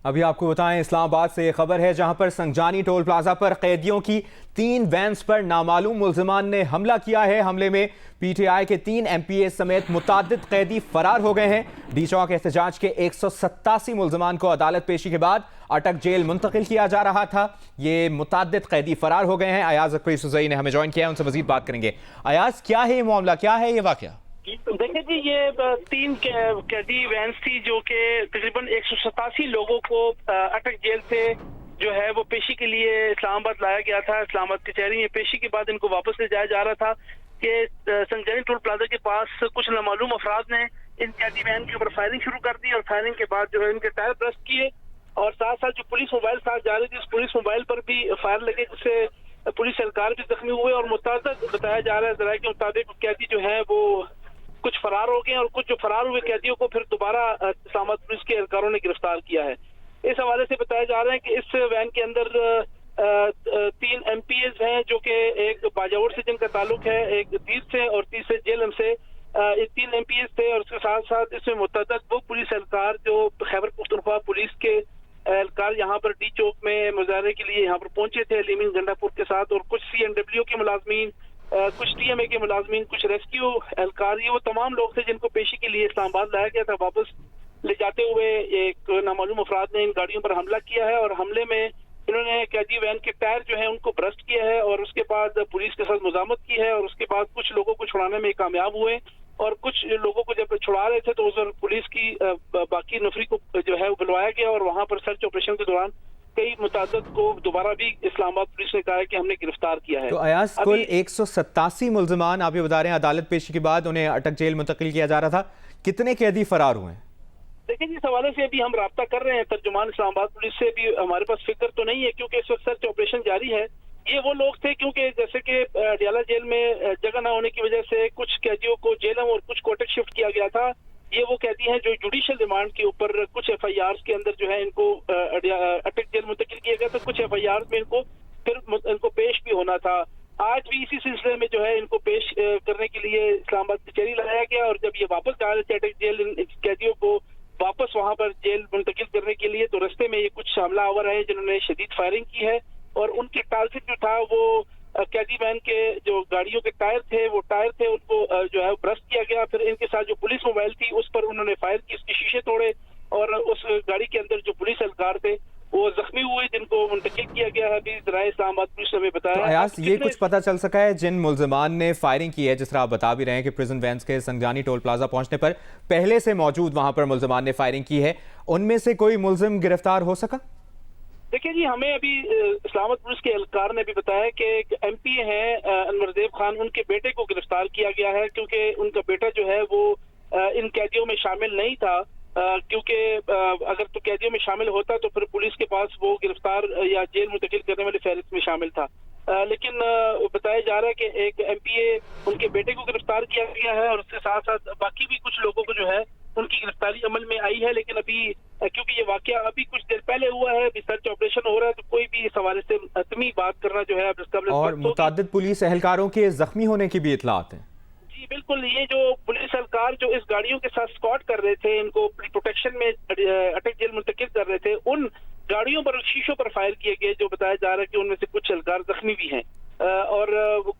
अभी आपको बताएं इस्लामाबाद से ये खबर है जहां पर संजानी टोल प्लाजा पर कैदियों की 3 वैन्स पर नामालूम मुल्जिमान ने हमला किया है। हमले में पीटीआई के 3 एमपीए समेत मुताद्दिद कैदी फरार हो गए हैं। डी चौक एहतजाज के 187 मुल्जिमान को अदालत पेशी के बाद अटक जेल मुंतकिल किया जा रहा था। ये मुताद्दिद कैदी फरार हो गए हैं। अयाज अकबरी सुजई ने हमें ज्वाइन किया है, उनसे मजीद बात करेंगे। अयाज, क्या है ये मामला, क्या है ये वाकया? देखिए जी, ये 3 कैदी वैन्स थी जो कि तकरीबन 187 लोगों को अटक जेल से जो है वो पेशी के लिए इस्लामाबाद लाया गया था। इस्लामाबाद कचहरी में पेशी के बाद इनको वापस ले जाया जा रहा था कि संजानी टोल प्लाजा के पास कुछ नामालूम अफराद ने इन कैदी वैन के ऊपर फायरिंग शुरू कर दी और फायरिंग के बाद जो है इनके टायर ब्रस्ट किए और साथ साथ जो पुलिस मोबाइल साथ जा रही थी उस पुलिस मोबाइल पर भी फायर लगे, जिससे पुलिस एहलकार भी जख्मी हुए और मुताबिक बताया जा रहा है जराये के मुताबिक कैदी जो है वो कुछ फरार हो गए और कुछ जो फरार हुए कैदियों को फिर दोबारा इस्लामाबाद पुलिस के एहलकारों ने गिरफ्तार किया है। इस हवाले से बताया जा रहा है कि इस वैन के अंदर 3 एमपीएस हैं जो कि एक बाजावर से जिनका ताल्लुक है, एक दीर से और तीसरे जेलम से। 3 एमपीएस थे और उसके साथ साथ इसमें मुतअद्दिद वो पुलिस एहलकार जो खैबर पख्तूनख्वा पुलिस के एहलकार यहाँ पर डी चौक में मुजाहरे के लिए यहाँ पर पहुंचे थे लीमिंग गंडापुर के साथ, और कुछ CNW के मुलाजमीन, कुछ TMA के मुलाजमीन, कुछ रेस्क्यू एहलकार, ये वो तमाम लोग थे जिनको पेशी के लिए इस्लामाबाद लाया गया था। वापस ले जाते हुए एक नामालूम अफराद ने इन गाड़ियों पर हमला किया है और हमले में इन्होंने कैदी वैन के टायर जो है उनको ब्रस्ट किया है और उसके बाद पुलिस के साथ मुजामत की है और उसके बाद कुछ लोगों को छुड़ाने में कामयाब हुए और कुछ लोगों को जब छुड़ा रहे थे तो उस पुलिस की बाकी नफरी को जो है वो बुलवाया गया और वहां पर सर्च ऑपरेशन के दौरान कई मुताबिक को दोबारा भी इस्लामाबाद पुलिस ने कहा है कि हमने गिरफ्तार किया है। तो अयाज, कुल 187 मुल्जिमान आप ये बता रहे हैं अदालत पेशी के बाद उन्हें अटक जेल मुंतकिल किया जा रहा था। कितने कैदी फरार हुए हैं? देखिए जी, इस हवाले से अभी हम राब्ता कर रहे हैं तर्जुमान इस्लामाबाद पुलिस से, भी हमारे पास फिक्र तो नहीं है क्योंकि इस वक्त सर्च ऑपरेशन जारी है। ये वो लोग थे क्योंकि जैसे कि अडियाला जेल में जगह न होने की वजह से कुछ कैदियों को जेलम और कुछ कोटक शिफ्ट किया गया था। ये वो कैदी हैं जो जुडिशियल रिमांड के ऊपर कुछ FIRs के अंदर जो है इनको अटक जेल मुंतकिल किया गया था, कुछ FIRs में इनको फिर इनको पेश भी होना था। आज भी इसी सिलसिले में जो है इनको पेश करने के लिए इस्लामाबाद कचहरी लाया गया और जब ये वापस जा रहे थे अटक जेल इन कैदियों को वापस वहां पर जेल मुंतकिल करने के लिए, तो रस्ते में ये कुछ हमला आवर है जिन्होंने शदीद फायरिंग की है और उनके टारगेट जो था वो कैदी वैन के जो गाड़ियों के टायर थे उनको जो है ब्रस्ट किया गया। फिर इनके साथ जो पुलिस मोबाइल थी उस पर उन्होंने फायर की, उसके शीशे तोड़े और उस गाड़ी के अंदर जो पुलिस एहलकार थे वो जख्मी हुए जिनको मुंतकिल किया गया है। अभी जराये इस्लामाबाद पुलिस ने बताया। तो अयाज, ये कुछ पता चल सका है जिन मुल्जिमान ने फायरिंग की है, जिस तरह आप बता भी रहे हैं कि प्रिजन वैन्स के संजानी टोल प्लाजा पहुंचने पर पहले से मौजूद वहां पर मुल्जिमान ने फायरिंग की है, उनमें से कोई मुल्जिम गिरफ्तार हो सका? देखिए जी, हमें अभी इस्लामाबाद पुलिस के एहलकार ने भी बताया कि एक MP हैं अनवरदेव खान, उनके बेटे को गिरफ्तार किया गया है क्योंकि उनका बेटा जो है वो इन कैदियों में शामिल नहीं था, क्योंकि अगर तो कैदियों में शामिल होता तो फिर पुलिस के पास वो गिरफ्तार या जेल मुंतकिल करने वाली फहरिस्त में शामिल था। लेकिन बताया जा रहा है कि एक MPA उनके बेटे को गिरफ्तार किया गया है और उसके साथ साथ बाकी भी कुछ लोगों को जो है उनकी गिरफ्तारी अमल में आई है। लेकिन अभी क्योंकि ये वाकया अभी कुछ देर पहले हुआ है, अभी सर्च ऑपरेशन हो रहा है, तो कोई भी इस हवाले से हतमी बात करना जो है और मुताद्दिद पुलिस एहलकारों के जख्मी होने की भी इत्तलात हैं। जी बिल्कुल, ये जो पुलिस एहलकार जो इस गाड़ियों के साथ स्कॉट कर रहे थे, इनको प्रोटेक्शन में अटक जेल मुंतकिल कर रहे थे, उन गाड़ियों पर शीशों पर फायर किए गए जो बताया जा रहा है कि उनमें से कुछ एहलकार जख्मी भी हैं और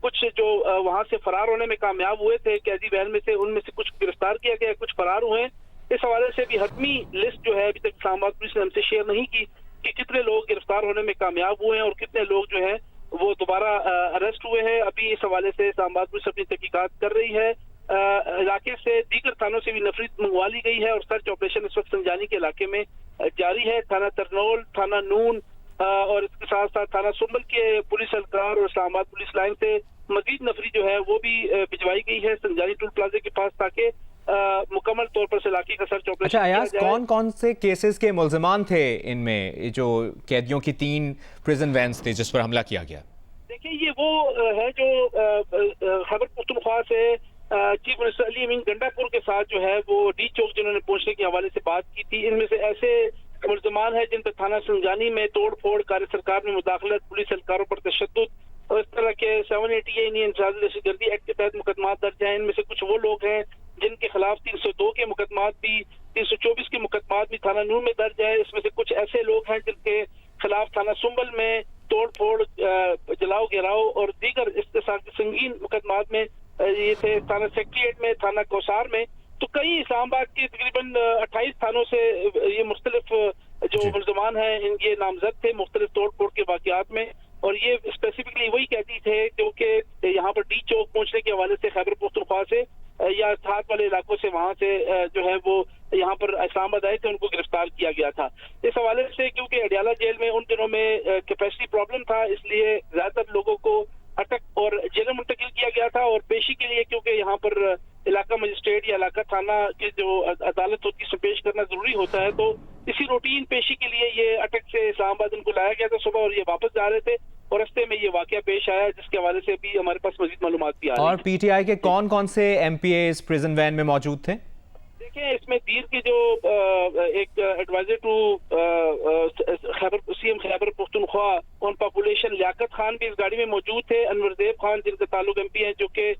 कुछ जो वहां से फरार होने में कामयाब हुए थे कैदी वैन में से, उनमें से कुछ गिरफ्तार किया गया, कुछ फरार हुए। इस हवाले से भी हतमी लिस्ट जो है अभी तक इस्लामाबाद पुलिस ने हमसे शेयर नहीं की कि कितने लोग गिरफ्तार होने में कामयाब हुए हैं और कितने लोग जो है वो दोबारा अरेस्ट हुए हैं। अभी इस हवाले से इस्लामाबाद पुलिस अपनी तहकीकात कर रही है। इलाके से दीगर थानों से भी नफरत मंगवा ली गई है और सर्च ऑपरेशन इस वक्त संजानी के इलाके में जारी है। थाना तरनोल, थाना नून और इसके साथ साथ थाना सुंबल के पुलिस एहलकार और इस्लामाबाद पुलिस लाइन से मजीद नफरी जो है वो भी भिजवाई गई है संजानी टोल प्लाजा के पास ताकि मुकम्मल तौर पर से इलाके का सर्च ऑपरेशन। अच्छा अयाज, कौन कौन से केसेस के मुल्जिमान थे इनमें जो कैदियों की 3 प्रिजन वैन्स थे जिस पर हमला किया गया? देखिए, ये वो है जो खैबर पख्तूनख्वा से चीफ मिनिस्टर अली अमीन गंडापुर के साथ जो है वो डी चौक जिन्होंने पहुंचने के हवाले से बात की थी। इनमें से ऐसे मुल्जिमान है जिन पर थाना संजानी में तोड़ फोड़, कार्य सरकार में मुदाखलत, पुलिस एहलकारों पर तशद्दुद और इस तरह के 780 इंडियन दहशतगर्दी एक्ट के तहत मुकदमा दर्ज हैं। इनमें से कुछ वो लोग हैं जिनके खिलाफ 302 के मुकदमात भी 324 کے مقدمات بھی تھانہ نور میں درج ہے. اس میں سے کچھ ایسے لوگ ہیں جن کے خلاف تھانہ سنبل میں توڑ پھوڑ، جلاؤ گراؤ اور دیگر اس کے ساتھ سنگین مقدمات میں یہ تھے. تھانہ سیکریٹریٹ میں، تھانہ کوثار میں، تو کئی اسلام آباد کے تقریباً 28 تھانوں سے یہ مختلف جو ملزمان ہیں یہ نامزد تھے مختلف توڑ پھوڑ کے واقعات میں. اور یہ اسپیسیفکلی وہی قیدی تھے جو کہ یہاں پر ڈی چوک پہنچنے کے حوالے سے خیبر پختونخوا سے یا ساتھ والے علاقوں سے وہاں سے جو ہے وہ یہاں پر اسلام آباد آئے تھے، ان کو گرفتار کیا گیا تھا. اس حوالے سے کیونکہ اڈیالہ جیل میں ان دنوں میں کیپیسٹی پرابلم تھا، اس لیے زیادہ تر لوگوں کو اٹک اور جیل میں منتقل کیا گیا تھا. اور پیشی کے لیے کیونکہ یہاں پر علاقہ مجسٹریٹ یا علاقہ تھانہ کی جو عدالت ہوتی ہے اس میں پیش کرنا ضروری ہوتا ہے، تو اسی روٹین پیشی کے لیے یہ اٹک سے اسلام آباد ان کو لایا گیا تھا صبح، اور یہ واپس جا رہے تھے اور رستے میں یہ واقعہ پیش آیا جس کے حوالے سے بھی ہمارے پاس مزید معلومات بھی آ رہی ہیں. اور پی ٹی آئی کے کون کون سے ایم پی اے اس پریزن وین میں موجود تھے؟ دیکھیں اس میں دیر کے جو ایک adviser to C M Khyber Pakhtunkhwa on population Liaqat Khan بھی اس گاڑی میں موجود تھے. انور دیب خان جن کا تعلق ایم پی ہیں جو کہ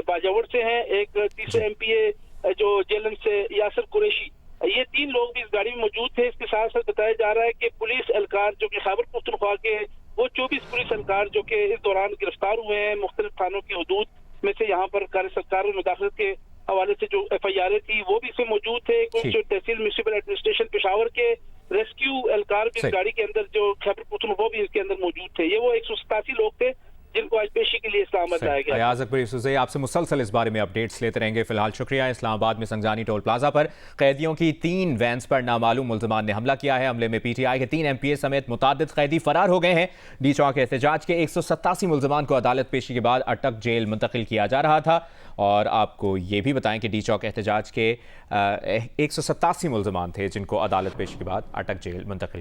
باجوڑ سے ہیں. ایک تیسرے ایم پی اے جو جیلم سے یاسر قریشی، یہ 3 لوگ بھی اس گاڑی میں موجود تھے. اس کے ساتھ ساتھ بتایا جا رہا ہے کہ پولیس اہلکار جو کہ خیبر پختونخوا کے وہ 24 پولیس اہلکار جو کہ اس دوران گرفتار ہوئے ہیں مختلف تھانوں کی حدود میں سے، یہاں پر کار سرکار میں مداخلت کے حوالے سے جو ایف آئی آر تھی وہ بھی اس میں موجود تھے. کچھ جو تحصیل میونسپل ایڈمنسٹریشن پشاور کے ریسکیو اہلکار بھی اس گاڑی کے اندر جو خیبر پختونخوا بھی اس کے اندر موجود تھے. یہ وہ 187 لوگ تھے جن کو آج پیشی کے لیے اسلام آباد لایا گیا. ایاز اکبر یوسفزئی آپ سے مسلسل اس بارے میں اپڈیٹس لیتے رہیں گے. فی الحال شکریہ. اسلام آباد میں سنگجانی ٹول پلازا پر قیدیوں کی 3 وینز پر نامعلوم ملزمان نے حملہ کیا ہے. حملے میں پی ٹی آئی کے 3 ایم پی اے سمیت متعدد قیدی فرار ہو گئے ہیں. ڈی چوک احتجاج کے 187 ملزمان کو عدالت پیشی کے بعد اٹک جیل منتقل کیا جا رہا تھا. اور آپ کو یہ بھی بتائیں کہ ڈی چوک احتجاج کے 187 ملزمان تھے جن کو عدالت پیشی کے بعد اٹک جیل منتقل